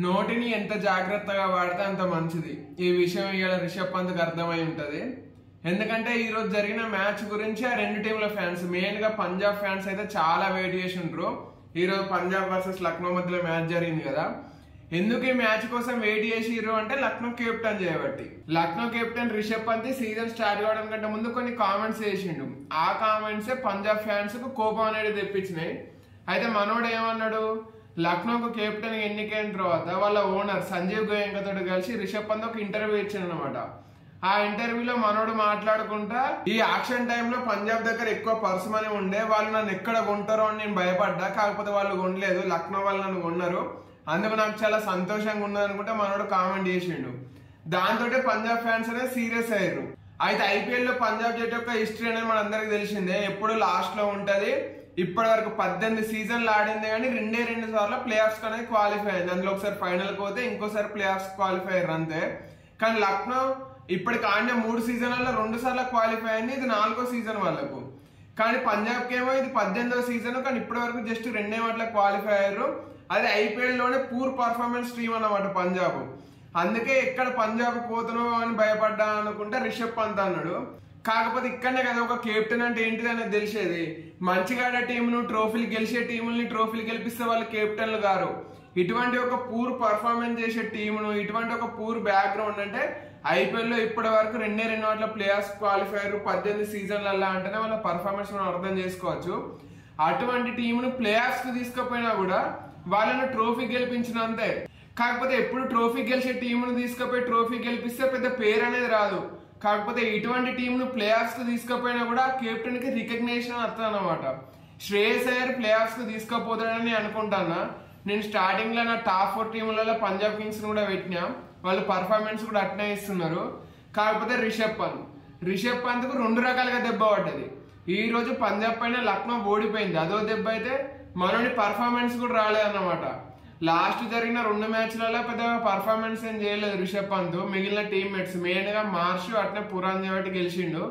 నోటిని ఎంత జాగ్రత్తగా వాడితే అంత మంచిది. ఈ విషయం ఇవాళ రిషబ్ పంత్కి అర్థమై ఉంటది. ఎందుకంటే ఈ రోజు జరిగిన మ్యాచ్ గురించి ఆ రెండు టీంల ఫ్యాన్స్, మెయిన్ గా పంజాబ్ ఫ్యాన్స్ అయితే చాలా వెయిట్ చేసి ఉంటారు. ఈ రోజు పంజాబ్ వర్సెస్ లక్నో మధ్యలో మ్యాచ్ జరిగింది కదా. ఎందుకు ఈ మ్యాచ్ కోసం వెయిట్ చేసిర్రు అంటే లక్నో కెప్టెన్ చేయబట్టి. Lucknow captain Rishabh Pant season start కావడం కంటే ముందు కొన్ని కామెంట్స్ చేసిండు. ఆ కామెంట్స్ పంజాబ్ ఫ్యాన్స్ కు కోపం అనేది తెప్పించినాయి. అయితే మనోడు ఏమన్నాడు, లక్నోకు కెప్టెన్ ఎన్నికైన తర్వాత వాళ్ళ ఓనర్ సంజీవ్ గోయంకా తోటి కలిసి రిషబ్ పంత్ ఒక ఇంటర్వ్యూ ఇచ్చాడు అనమాట. ఆ ఇంటర్వ్యూలో మనోడు మాట్లాడుకుంటా, ఈ యాక్షన్ టైంలో పంజాబ్ దగ్గర ఎక్కువ పర్స్ మనీ ఉండే, వాళ్ళు నన్ను ఎక్కడ కొంటారో అని నేను భయపడ్డా, కాకపోతే వాళ్ళు కొనలేదు, లక్నో వాళ్ళు నన్ను కొన్నారు, అందుకు నాకు చాలా సంతోషంగా ఉన్నది అనుకుంటే మనోడు కామెంట్ చేసిండు. దాంతో పంజాబ్ ఫ్యాన్స్ అనేది సీరియస్ అయ్యారు. అయితే ఐపీఎల్ లో పంజాబ్ జట్టు యొక్క హిస్టరీ అనేది మన అందరికి తెలిసిందే, ఎప్పుడు లాస్ట్ లో ఉంటది. ఇప్పటి వరకు 18 సీజన్లు ఆడింది కానీ రెండు సార్లు ప్లే ఆఫ్స్ అనేది క్వాలిఫై అయింది. అందులో ఒకసారి ఫైనల్ పోతే ఇంకోసారి ప్లే ఆఫ్స్ క్వాలిఫై అయ్యారు అంతే. కానీ లక్నో ఇప్పటికి ఆడిన 3 సీజన్లలో 2 సార్లు క్వాలిఫై అయింది, ఇది 4వ సీజన్ వాళ్ళకు. కానీ పంజాబ్ కేమో ఇది 18వ సీజన్, కానీ ఇప్పటి వరకు జస్ట్ 2 వాటిలో క్వాలిఫై అయ్యారు. అది ఐపీఎల్ లోనే పూర్ పర్ఫార్మెన్స్ టీమ్ అన్నమాట పంజాబ్. అందుకే ఎక్కడ పంజాబ్ పోతున్నావు అని భయపడ్డా అనుకుంటే రిషబ్ పంత్ అన్నాడు. కాకపోతే ఇక్కడనే కదా ఒక కెప్టెన్ అంటే ఏంటిది అనేది తెలిసేది. మంచిగా ఆడే టీంను, ట్రోఫీలు గెలిచే టీముల్ని ట్రోఫీలు గెలిపిస్తే వాళ్ళు కెప్టెన్లు గారు. ఇటువంటి ఒక పూర్ పర్ఫార్మెన్స్ చేసే టీమును, ఇటువంటి ఒక పూర్ బ్యాక్గ్రౌండ్ అంటే ఐపీఎల్ లో ఇప్పటి వరకు 2 వాటిలో ప్లే ఆఫ్ క్వాలిఫైర్ 18 సీజన్లలో అంటేనే వాళ్ళ పర్ఫార్మెన్స్ మనం అర్థం చేసుకోవచ్చు. అటువంటి టీమును ప్లే ఆఫ్స్ కు తీసుకుపోయినా కూడా వాళ్ళను ట్రోఫీ గెలిపించినంతే. కాకపోతే ఎప్పుడు ట్రోఫీ గెలిచే టీమును తీసుకుపోయి ట్రోఫీ గెలిపిస్తే పెద్ద పేరు అనేది రాదు. కాకపోతే ఇటువంటి టీంను ప్లే ఆఫ్స్ కు తీసుకుపోయినా కూడా కెప్టెన్ కి రికగ్నేషన్ వస్తుంది అనమాట. శ్రేయస్ అయ్యర్ ప్లే ఆఫ్స్ కు తీసుకుపోతాడని అనుకుంటానా. నేను స్టార్టింగ్ లో నా టాప్ 4 టీములలో పంజాబ్ కింగ్స్ కూడా పెట్టినా, వాళ్ళు పర్ఫార్మెన్స్ కూడా అట్నే ఇస్తున్నారు. కాకపోతే రిషబ్ పంత్ కు 2 రకాలుగా దెబ్బ పడ్డది. ఈ రోజు పంజాబ్ పైన లక్నో ఓడిపోయింది, అదో దెబ్బ. అయితే మనోని పర్ఫార్మెన్స్ కూడా రాలేదన్నమాట. లాస్ట్ జరిగిన 2 మ్యాచ్లలో పెద్దగా పర్ఫార్మెన్స్ ఏం చేయలేదు రిషబ్ పంత్. మిగిలిన టీమ్మేట్స్ మెయిన్ గా మార్ష్ అట్నే పురాన్ చేయబట్టి గెలిచిండు.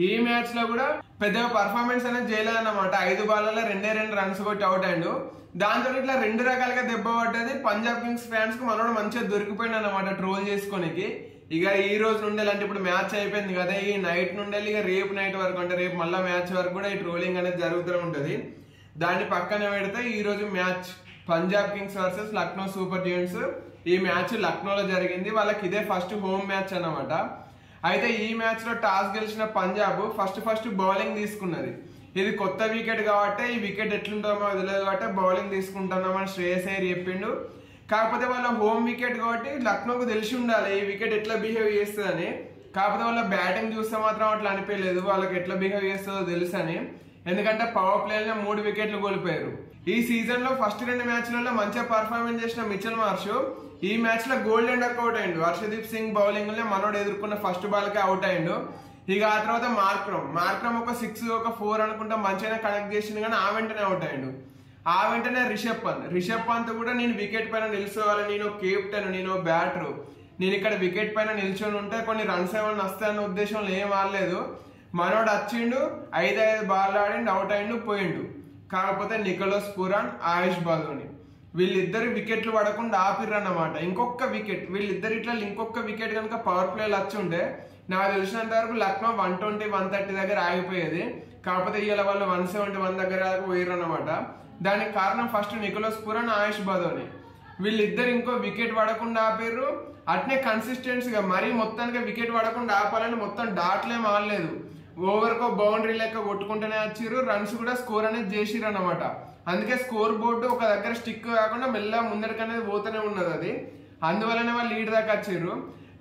ఈ మ్యాచ్ లో కూడా పెద్దగా పర్ఫార్మెన్స్ అనేది చేయలేదన్నమాట. 5 బాల్లలో 2 రన్స్ కొట్టి అవుట్ అయ్యిండు. దాంతో ఇట్లా 2 రకాలుగా దెబ్బ పడ్డది. పంజాబ్ కింగ్స్ ఫ్యాన్స్ కు మనోడు మంచిగా దొరికిపోయింది అనమాట ట్రోల్ చేసుకోనికి. ఇక ఈ రోజు నుండి అంటే ఇప్పుడు మ్యాచ్ అయిపోయింది కదా, ఈ నైట్ నుండి ఇక రేపు నైట్ వరకు అంటే రేపు మళ్ళా మ్యాచ్ వరకు కూడా ఈ ట్రోలింగ్ అనేది జరుగుతూ ఉంటది. దాన్ని పక్కన పెడితే ఈ రోజు match Punjab Kings versus Lucknow super giants. ఈ మ్యాచ్ లక్నోలో జరిగింది. వాళ్ళకి ఇదే ఫస్ట్ హోమ్ మ్యాచ్ అన్నమాట. అయితే ఈ మ్యాచ్ లో టాస్ గెలిచిన పంజాబ్ ఫస్ట్ బౌలింగ్ తీసుకున్నది. ఇది కొత్త వికెట్ కాబట్టి ఈ వికెట్ ఎట్లుంటామో తెలియదు కాబట్టి బౌలింగ్ తీసుకుంటున్నామని శ్రేయస్ అయ్యర్ చెప్పిండు. కాకపోతే వాళ్ళ హోమ్ వికెట్ కాబట్టి లక్నోకు తెలిసి ఉండాలి ఈ వికెట్ ఎట్లా బిహేవ్ చేస్తుందని. కాకపోతే వాళ్ళ బ్యాటింగ్ చూస్తే మాత్రం అట్లా అనిపించలేదు, వాళ్ళకి ఎట్లా బిహేవ్ చేస్తుందో తెలుసు అని. ఎందుకంటే పవర్ ప్లే లో 3 వికెట్లు కోల్పోయారు. ఈ సీజన్ లో ఫస్ట్ 2 మ్యాచ్లలో మంచిగా పర్ఫార్మెన్స్ చేసిన మిచెల్ మార్ష్ ఈ మ్యాచ్ లో గోల్డెన్ డక్ అవుట్ అయ్యిండు. హర్షదీప్ సింగ్ బౌలింగ్ లో మనోడు ఎదుర్కొన్న ఫస్ట్ బాల్ కే అవుట్ అయ్యిండు. ఇక ఆ తర్వాత మార్క్రమ్ ఒక 6 ఒక 4 అనుకుంటా మంచిగా కనెక్ట్ చేసింది, కానీ ఆ వెంటనే అవుట్ అయ్యిండు. ఆ వెంటనే రిషబ్ పంత్ కూడా నేను వికెట్ పైన నిల్చోవాలి, నేను కెప్టెన్, నేను బ్యాటర్, నేను ఇక్కడ వికెట్ పైన నిల్చొని ఉంటే కొన్ని రన్స్ ఏమన్నా వస్తాయన్న ఉద్దేశంలో ఏం ఆడలేదు. మనోడు వచ్చిండు, 5 బాల్ ఆడిండు, అవుట్ అయ్యిండు, పోయిండు. కాకపోతే నికోలస్ పురాన్, ఆయుష్ బాదోని వీళ్ళిద్దరు వికెట్లు పడకుండా ఆపిర్రు అన్నమాట. ఇంకొక వికెట్ వీళ్ళిద్దరు ఇట్లా ఇంకొక వికెట్ కనుక పవర్ ప్లేలు వచ్చి ఉండే నాకు తెలిసినంత వరకు లక్నో 120, 130 దగ్గర ఆగిపోయేది. కాకపోతే ఇవాళ వాళ్ళు 171 దగ్గర పోయిర్రు అన్నమాట. దానికి కారణం ఫస్ట్ నికోలస్ పురాన్, ఆయుష్ బాదోని వీళ్ళిద్దరు ఇంకో వికెట్ పడకుండా ఆపిర్రు. అట్నే కన్సిస్టెన్సీగా మరీ మొత్తానికి వికెట్ పడకుండా ఆపాలని మొత్తం డాట్లేం ఆడలేదు, ఓవర్కో బౌండరీ లెక్క కొట్టుకుంటూనే వచ్చిర్రు. రన్స్ కూడా స్కోర్ అనేది చేసిర్రు అనమాట. అందుకే స్కోర్ బోర్డు ఒక దగ్గర స్టిక్ కాకుండా మెల్లగా ముందరికనేది పోతూనే ఉన్నది. అది అందువల్లనే వాళ్ళు లీడ్ దాకా వచ్చిర్రు.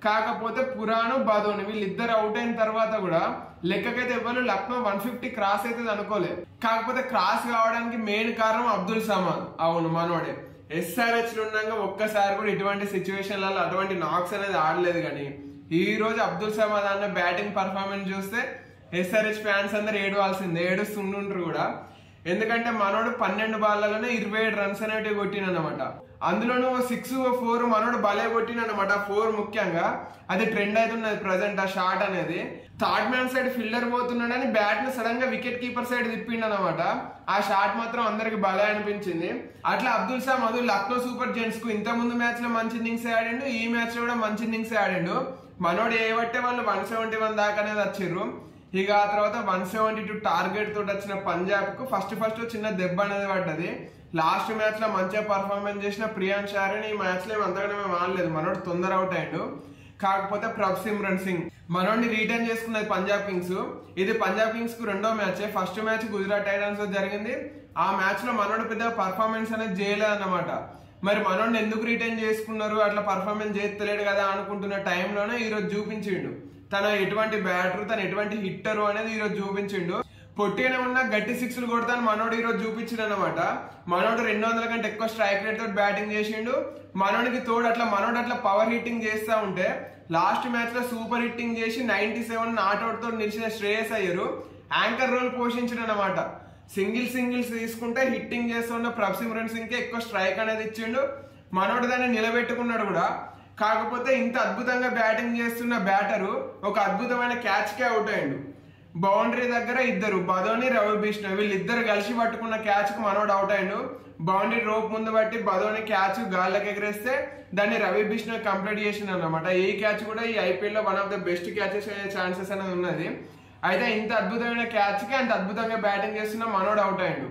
కాకపోతే పురాను, బాదోని వీళ్ళిద్దరు అవుట్ అయిన తర్వాత కూడా లెక్కకైతే ఎవరు లక్నో 150 క్రాస్ అవుతుంది అనుకోలేదు. కాకపోతే క్రాస్ కావడానికి మెయిన్ కారణం అబ్దుల్ సమాద్. అవును, మనోడే. SRH ఉండగా ఒక్కసారి కూడా ఇటువంటి సిచ్యువేషన్లలో అటువంటి నాక్స్ అనేది ఆడలేదు. కానీ ఈ రోజు అబ్దుల్ సమాద్ అన్న బ్యాటింగ్ పర్ఫార్మెన్స్ చూస్తే SRH ఫ్యాన్స్ అందరు ఏడవాల్సిందే, ఏడుస్తుండ్రు కూడా. ఎందుకంటే మనోడు 12 బాల్లలోనే 27 రన్స్ అనేటివి కొట్టినమాట. అందులోనూ 6 4 మనోడు భలే కొట్టినమాట. 4 ముఖ్యంగా అది ట్రెండ్ అవుతున్నది ప్రజెంట్ ఆ షాట్ అనేది. థర్డ్ మ్యాన్ సైడ్ ఫీల్డర్ పోతున్నాడని బ్యాట్ ని సడన్ గా వికెట్ కీపర్ సైడ్ తిప్పిండనమాట. ఆ షాట్ మాత్రం అందరికి భలే అనిపించింది. అట్లా అబ్దుల్ సమద్ లక్నో సూపర్ జెయింట్స్ కు ఇంత ముందు మ్యాచ్ లో మంచి ఇన్నింగ్స్ ఆడిండు, ఈ మ్యాచ్ లో కూడా మంచి ఇన్నింగ్స్ ఆడిండు. మనోడు ఏవట్టే వాళ్ళు 171 దాకా అనేది వచ్చిర్రు. ఇక ఆ తర్వాత 172 టార్గెట్ తోటి వచ్చిన పంజాబ్ కు ఫస్ట్ చిన్న దెబ్బ అనేది పడ్డది. లాస్ట్ మ్యాచ్ లో మంచిగా పర్ఫార్మెన్స్ చేసిన ప్రియాంక్ షారెన్ ఈ మ్యాచ్ లో అంతగానే ఆడలేదు. మనోడు తొందర అవుట్ అయ్యాడు. కాకపోతే ప్రభ్సిమ్రన్ సింగ్ మనోడిని రిటర్న్ చేసుకున్నది పంజాబ్ కింగ్స్. ఇది పంజాబ్ కింగ్స్ కు రెండో match. First match Gujarat Titans జరిగింది. ఆ మ్యాచ్ లో మనోడు పెద్ద పర్ఫార్మెన్స్ అనేది చేయలేదు అన్నమాట. మరి మనోడిని ఎందుకు రిటర్న్ చేసుకున్నారు, అట్లా పర్ఫార్మెన్స్ చేస్తలేడు కదా అనుకుంటున్న టైంలోనే ఈరోజు చూపించిండు తన ఎటువంటి బ్యాటర్, తన ఎటువంటి హిట్టరు అనేది ఈరోజు చూపించిండు. పొట్టిగానే ఉన్న గట్టి సిక్స్లు కొడతాను మనోడు ఈరోజు చూపించిండు అనమాట. మనోడు 200 కంటే ఎక్కువ స్ట్రైక్ రేట్ తోటి బ్యాటింగ్ చేసిండు. మనోడికి తోడు మనోడు అట్లా పవర్ హిట్టింగ్ చేస్తా ఉంటే లాస్ట్ మ్యాచ్ లో సూపర్ హిట్టింగ్ చేసి 97 నాట్అవుట్ తోటి నిలిచిన శ్రేయస్ అయ్యర్ యాంకర్ రోల్ పోషించడు అనమాట. సింగిల్స్ తీసుకుంటే హిట్టింగ్ చేస్తున్న ప్రభ్సిమ్రన్ సింగ్ కి ఎక్కువ స్ట్రైక్ అనేది ఇచ్చిండు. మనోడు దాన్ని నిలబెట్టుకున్నాడు కూడా. కాకపోతే ఇంత అద్భుతంగా బ్యాటింగ్ చేస్తున్న బ్యాటరు ఒక అద్భుతమైన క్యాచ్ కే అవుట్ అయ్యిండు. బౌండరీ దగ్గర ఇద్దరు బదోని, రవి బిష్ణోయ్ వీళ్ళిద్దరు కలిసి పట్టుకున్న క్యాచ్ కు మనోడు అవుట్ అయ్యిండు. బౌండరీ రోప్ ముందు బట్టి బదోని క్యాచ్ గాల్లోకి ఎగరేస్తే దాన్ని రవి బిష్ణోయ్ కంప్లీట్ చేసిండు అనమాట. ఈ క్యాచ్ కూడా ఈ ఐపీఎల్ లో one of the best catches అయ్యే ఛాన్సెస్ అనేది ఉన్నది. అయితే ఇంత అద్భుతమైన క్యాచ్ కి అంత అద్భుతంగా బ్యాటింగ్ చేస్తున్న మనోడు అవుట్ అయ్యిండు.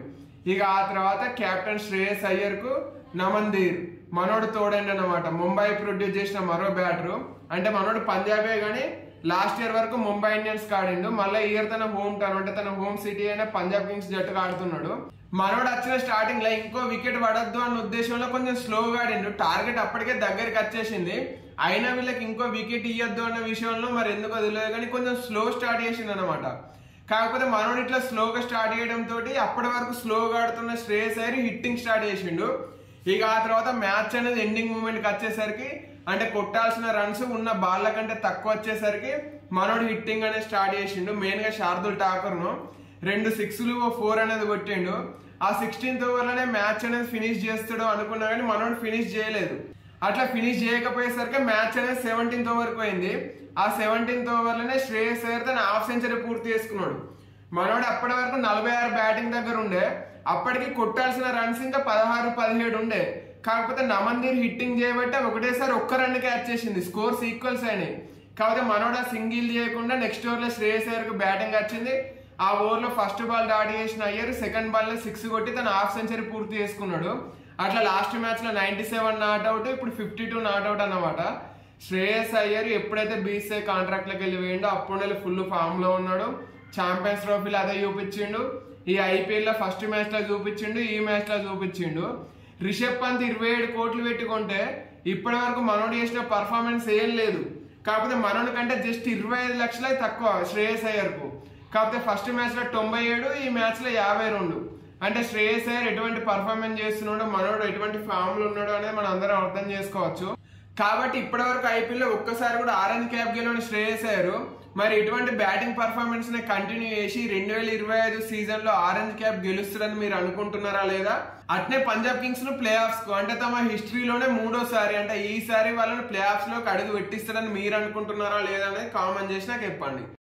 ఇక ఆ తర్వాత కెప్టెన్ శ్రేయస్ అయ్యర్ కు నమన్దీర్ మనోడు తోడండి అనమాట. ముంబై ప్రొడ్యూస్ చేసిన మరో బ్యాటరు. అంటే మనోడు పంజాబే గానీ లాస్ట్ ఇయర్ వరకు ముంబై ఇండియన్స్ ఆడిండు. మళ్ళీ ఇయర్ తన హోమ్ టౌన్ అంటే తన హోమ్ సిటీ అయిన పంజాబ్ కింగ్స్ జట్టుగా ఆడుతున్నాడు. మనోడు వచ్చిన స్టార్టింగ్ లో ఇంకో వికెట్ పడద్దు అన్న ఉద్దేశంలో కొంచెం స్లోగా ఆడిండు. టార్గెట్ అప్పటికే దగ్గరికి వచ్చేసింది. అయినా వీళ్ళకి ఇంకో వికెట్ ఇయ్యొద్దు అన్న విషయంలో మరి ఎందుకు తెలియదు కానీ కొంచెం స్లో స్టార్ట్ చేసిండు అనమాట. కాకపోతే మనోడు ఇట్లా స్లోగా స్టార్ట్ చేయడం తోటి అప్పటి వరకు స్లోగా ఆడుతున్న శ్రేయస్ అయ్యర్ హిట్టింగ్ స్టార్ట్ చేసిండు. ఇక ఆ తర్వాత మ్యాచ్ అనేది ఎండింగ్ మూమెంట్ కి వచ్చేసరికి అంటే కొట్టాల్సిన రన్స్ ఉన్న బాల్ల కంటే తక్కువ వచ్చేసరికి మనోడు హిట్టింగ్ అనేది స్టార్ట్ చేసిండు. మెయిన్ గా శార్దుల్ ఠాకూర్ ను 2 6లు 4 అనేది కొట్టిండు. ఆ 16th ఓవర్లోనే మ్యాచ్ అనేది ఫినిష్ చేస్తాడు అనుకున్నా కానీ మనోడు ఫినిష్ చేయలేదు. అట్లా ఫినిష్ చేయకపోయేసరికి మ్యాచ్ అనేది 17th ఓవర్ కు పోయింది. ఆ 17th ఓవర్లోనే శ్రేయస్ అయ్యర్ తన హాఫ్ సెంచరీ పూర్తి చేసుకున్నాడు. మనోడు అప్పటి వరకు 46 బ్యాటింగ్ దగ్గర ఉండే. అప్పటికి కొట్టాల్సిన రన్స్ ఇంకా 16-17 ఉండే. కాకపోతే నమన్దీర్ హిట్టింగ్ చేయబట్టే ఒకటేసారి ఒక్క రన్ క్యాచ్ చేసింది. స్కోర్స్ ఈక్వల్స్ అయినాయి. కాకపోతే మనోడు ఆ సింగిల్ చేయకుండా నెక్స్ట్ ఓవర్ లో శ్రేయస్ అయ్యర్ కు బ్యాటింగ్ వచ్చింది. ఆ ఓవర్ లో ఫస్ట్ బాల్ డాట్ చేసిన అయ్యర్ సెకండ్ బాల్ లో 6 కొట్టి తన హాఫ్ సెంచరీ పూర్తి చేసుకున్నాడు. అట్లా లాస్ట్ మ్యాచ్ లో 97 నాట్అవుట్, ఇప్పుడు 52 నాట్అవుట్ అన్నమాట. శ్రేయస్ అయ్యర్ ఎప్పుడైతే బీసీఐ కాంట్రాక్ట్ లోకి వెళ్ళి పోయిండో అప్పుడు ఫుల్ ఫామ్ లో ఉన్నాడు. ఛాంపియన్స్ ట్రోఫీలో అదే చూపించిండు. ఈ ఐపీఎల్ లో ఫస్ట్ మ్యాచ్ లో చూపించిండు, ఈ మ్యాచ్ లో చూపించిండు. రిషబ్ పంత్ 27 కోట్లు పెట్టుకుంటే ఇప్పటి వరకు మనోడు చేసిన పర్ఫార్మెన్స్ ఏం లేదు. కాకపోతే మనోడి కంటే జస్ట్ 25 లక్షలే తక్కువ శ్రేయస్ అయ్యర్ కు. కాకపోతే ఫస్ట్ మ్యాచ్ లో 97, ఈ మ్యాచ్ లో 52. అంటే శ్రేయస్ అయ్యర్ ఎటువంటి పర్ఫార్మెన్స్ చేస్తున్నాడు, మనోడు ఎటువంటి ఫామ్ లో ఉన్నాడు అనేది మనం అందరం అర్థం చేసుకోవచ్చు. కాబట్టి ఇప్పటి వరకు ఐపీఎల్ లో ఒక్కసారి కూడా ఆరెంజ్ క్యాప్ గెలవని శ్రేయస్ అయ్యర్ మరి ఇటువంటి బ్యాటింగ్ పర్ఫార్మెన్స్ ని కంటిన్యూ చేసి 2025 సీజన్ లో ఆరెంజ్ క్యాప్ గెలుస్తారని మీరు అనుకుంటున్నారా లేదా? అట్నే పంజాబ్ కింగ్స్ ను ప్లే ఆఫ్స్ కు అంటే తమ హిస్టరీలోనే 3వ అంటే ఈసారి వాళ్ళని ప్లే ఆఫ్స్ లోకి అడుగు పెట్టిస్తారని మీరు అనుకుంటున్నారా లేదా అనేది కామెంట్ చేసి నాకు చెప్పండి.